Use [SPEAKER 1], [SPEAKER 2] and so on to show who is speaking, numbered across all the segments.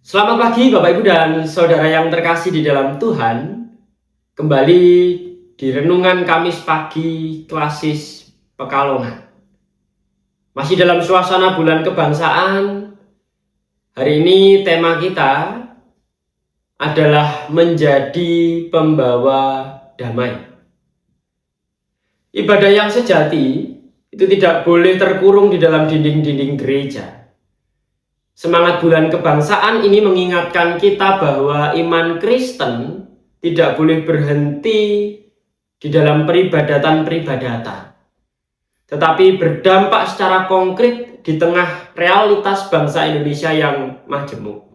[SPEAKER 1] Selamat pagi Bapak Ibu dan Saudara yang terkasih di dalam Tuhan. Kembali di Renungan Kamis Pagi Klasis Pekalongan. Masih dalam suasana bulan kebangsaan. Hari ini tema kita adalah menjadi pembawa damai. Ibadah yang sejati itu tidak boleh terkurung di dalam dinding-dinding gereja. Semangat bulan kebangsaan ini mengingatkan kita bahwa iman Kristen tidak boleh berhenti di dalam peribadatan-peribadatan, tetapi berdampak secara konkret di tengah realitas bangsa Indonesia yang majemuk.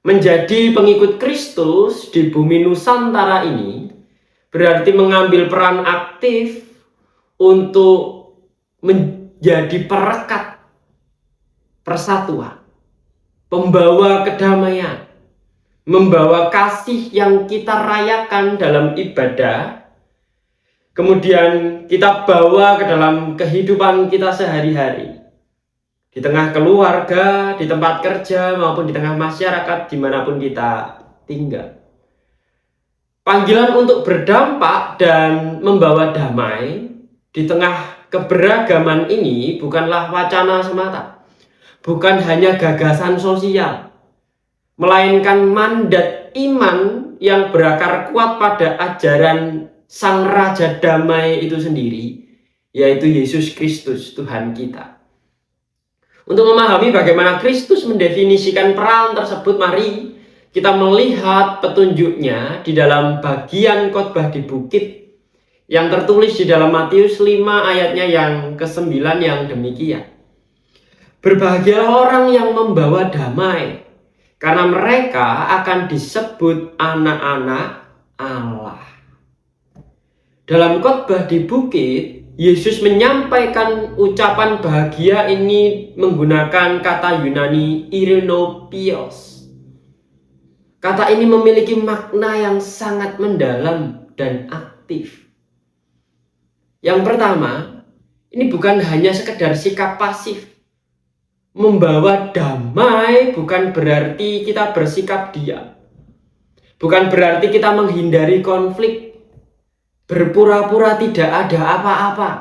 [SPEAKER 1] Menjadi pengikut Kristus di bumi Nusantara ini berarti mengambil peran aktif untuk menjadi perekat persatuan, pembawa kedamaian, membawa kasih yang kita rayakan dalam ibadah, kemudian kita bawa ke dalam kehidupan kita sehari-hari, di tengah keluarga, di tempat kerja, maupun di tengah masyarakat dimanapun kita tinggal. Panggilan untuk berdampak dan membawa damai di tengah keberagaman ini bukanlah wacana semata. Bukan hanya gagasan sosial, melainkan mandat iman yang berakar kuat pada ajaran Sang Raja Damai itu sendiri, yaitu Yesus Kristus Tuhan kita. Untuk memahami bagaimana Kristus mendefinisikan peran tersebut, mari kita melihat petunjuknya di dalam bagian khotbah di bukit yang tertulis di dalam Matius 5 ayatnya yang ke-9 yang demikian. Berbahagialah orang yang membawa damai, karena mereka akan disebut anak-anak Allah. Dalam khotbah di bukit, Yesus menyampaikan ucapan bahagia ini menggunakan kata Yunani irenopios. Kata ini memiliki makna yang sangat mendalam dan aktif. Yang pertama, ini bukan hanya sekedar sikap pasif. Membawa damai bukan berarti kita bersikap diam. Bukan berarti kita menghindari konflik. Berpura-pura tidak ada apa-apa.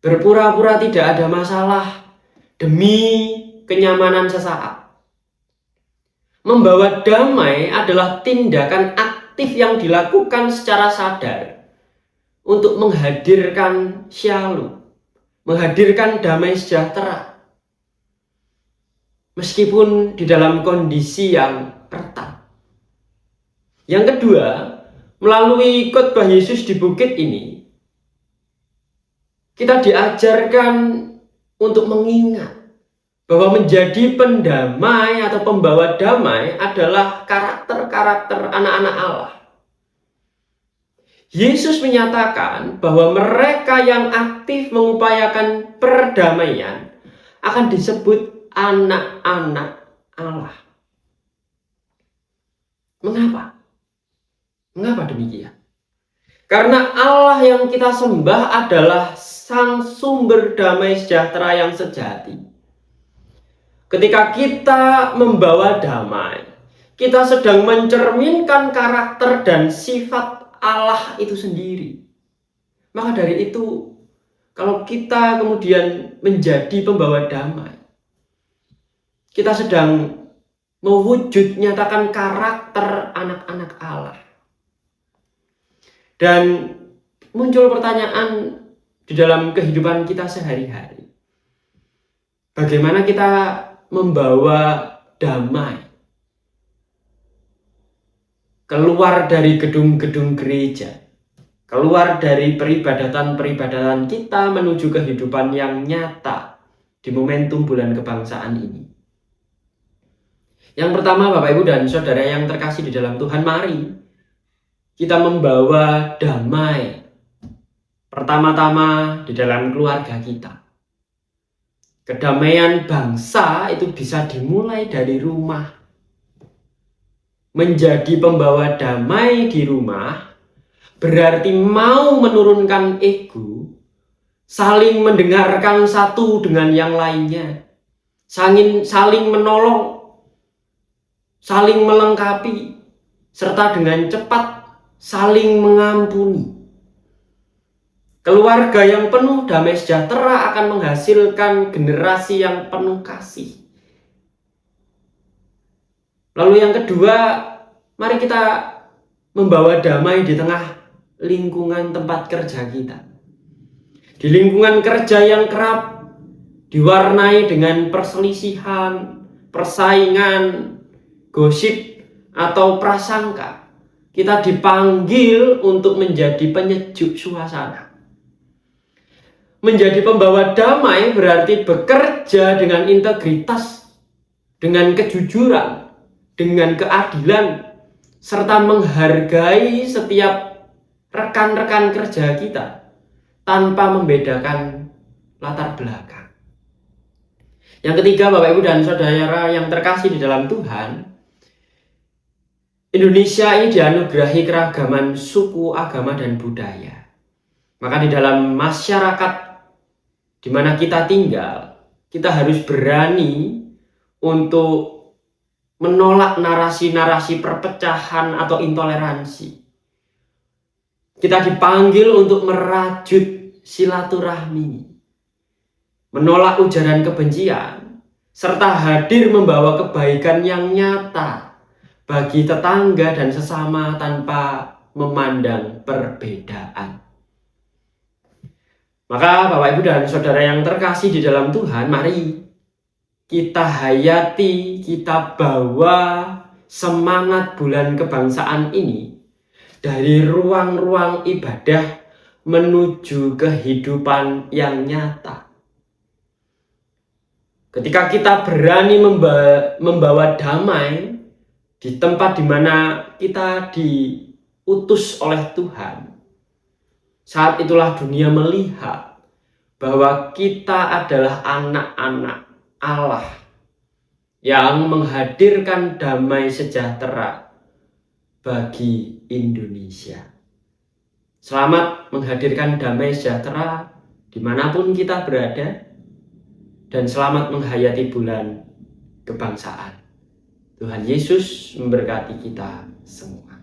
[SPEAKER 1] Berpura-pura tidak ada masalah demi kenyamanan sesaat. Membawa damai adalah tindakan aktif yang dilakukan secara sadar untuk menghadirkan shalom, menghadirkan damai sejahtera. Meskipun di dalam kondisi yang retak. Yang kedua, melalui khotbah Yesus di bukit ini, kita diajarkan untuk mengingat bahwa menjadi pendamai atau pembawa damai adalah karakter-karakter anak-anak Allah. Yesus menyatakan bahwa mereka yang aktif mengupayakan perdamaian akan disebut anak-anak Allah. Mengapa? Mengapa demikian? Karena Allah yang kita sembah adalah Sang Sumber Damai Sejahtera yang sejati. Ketika kita membawa damai, kita sedang mencerminkan karakter dan sifat Allah itu sendiri. Maka dari itu, kalau kita kemudian menjadi pembawa damai, kita sedang mewujud nyatakan karakter anak-anak Allah. Dan muncul pertanyaan di dalam kehidupan kita sehari-hari. Bagaimana kita membawa damai keluar dari gedung-gedung gereja, keluar dari peribadatan-peribadatan kita menuju kehidupan yang nyata di momentum bulan kebangsaan ini. Yang pertama, Bapak Ibu dan Saudara yang terkasih di dalam Tuhan, mari kita membawa damai pertama-tama di dalam keluarga kita. Kedamaian bangsa itu bisa dimulai dari rumah. Menjadi pembawa damai di rumah berarti mau menurunkan ego, saling mendengarkan satu dengan yang lainnya, saling menolong, saling melengkapi, serta dengan cepat saling mengampuni. Keluarga yang penuh damai sejahtera akan menghasilkan generasi yang penuh kasih. Lalu yang kedua, mari kita membawa damai di tengah lingkungan tempat kerja kita. Di lingkungan kerja yang kerap diwarnai dengan perselisihan, persaingan, gosip, atau prasangka, kita dipanggil untuk menjadi penyejuk suasana. Menjadi pembawa damai berarti bekerja dengan integritas, dengan kejujuran, dengan keadilan, serta menghargai setiap rekan-rekan kerja kita tanpa membedakan latar belakang. Yang ketiga, Bapak Ibu dan Saudara yang terkasih di dalam Tuhan, Indonesia ini dianugerahi keragaman suku, agama, dan budaya. Maka di dalam masyarakat di mana kita tinggal, kita harus berani untuk menolak narasi-narasi perpecahan atau intoleransi. Kita dipanggil untuk merajut silaturahmi, menolak ujaran kebencian, serta hadir membawa kebaikan yang nyata bagi tetangga dan sesama tanpa memandang perbedaan. Maka Bapak Ibu dan Saudara yang terkasih di dalam Tuhan, mari kita hayati, kita bawa semangat bulan kebangsaan ini dari ruang-ruang ibadah menuju kehidupan yang nyata. Ketika kita berani membawa damai di tempat di mana kita diutus oleh Tuhan, saat itulah dunia melihat bahwa kita adalah anak-anak Allah yang menghadirkan damai sejahtera bagi Indonesia. Selamat menghadirkan damai sejahtera dimanapun kita berada, dan selamat menghayati bulan kebangsaan. Tuhan Yesus memberkati kita semua.